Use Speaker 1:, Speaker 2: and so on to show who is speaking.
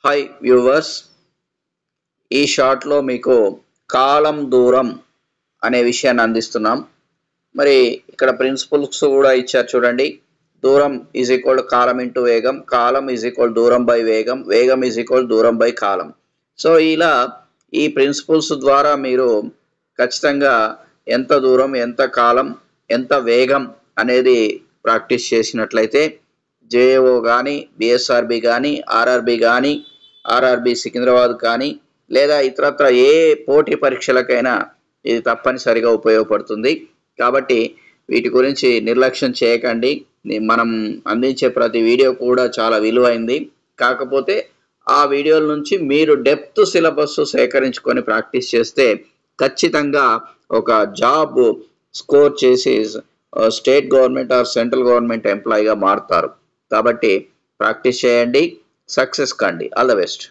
Speaker 1: Hi viewers, ఈ షార్ట్లో మీకు కాలం దూరం అనే విషయాన్ని అందిస్తున్నాం. మరి ఇక్కడ ప్రిన్సిపల్స్ కూడా ఇచ్చారు చూడండి. దూరం ఈజ్ ఈక్వల్ కాలం ఇంటూ వేగం, కాలం ఈజ్ ఈక్వల్ దూరం బై వేగం, వేగం ఈజ్ ఈక్వల్ దూరం బై కాలం. సో ఇలా ఈ ప్రిన్సిపల్స్ ద్వారా మీరు ఖచ్చితంగా ఎంత దూరం, ఎంత కాలం, ఎంత వేగం అనేది ప్రాక్టీస్ చేసినట్లయితే జేఏఓ కానీ, బిఎస్ఆర్బి కానీ, ఆర్ఆర్బి కానీ, ఆర్ఆర్బి సికింద్రాబాద్ కానీ, లేదా ఇతరత్ర ఏ పోటీ పరీక్షలకైనా ఇది తప్పనిసరిగా ఉపయోగపడుతుంది. కాబట్టి వీటి గురించి నిర్లక్ష్యం చేయకండి. మనం అందించే ప్రతి వీడియో కూడా చాలా విలువైంది. కాకపోతే ఆ వీడియోల నుంచి మీరు డెప్త్ సిలబస్ సేకరించుకొని ప్రాక్టీస్ చేస్తే ఖచ్చితంగా ఒక జాబ్ స్కోర్ చేసి state government or central government ఎంప్లాయీగా మారుతారు. కాబట్టి ప్రాక్టీస్ చేయండి, సక్సెస్ కండి. All the best.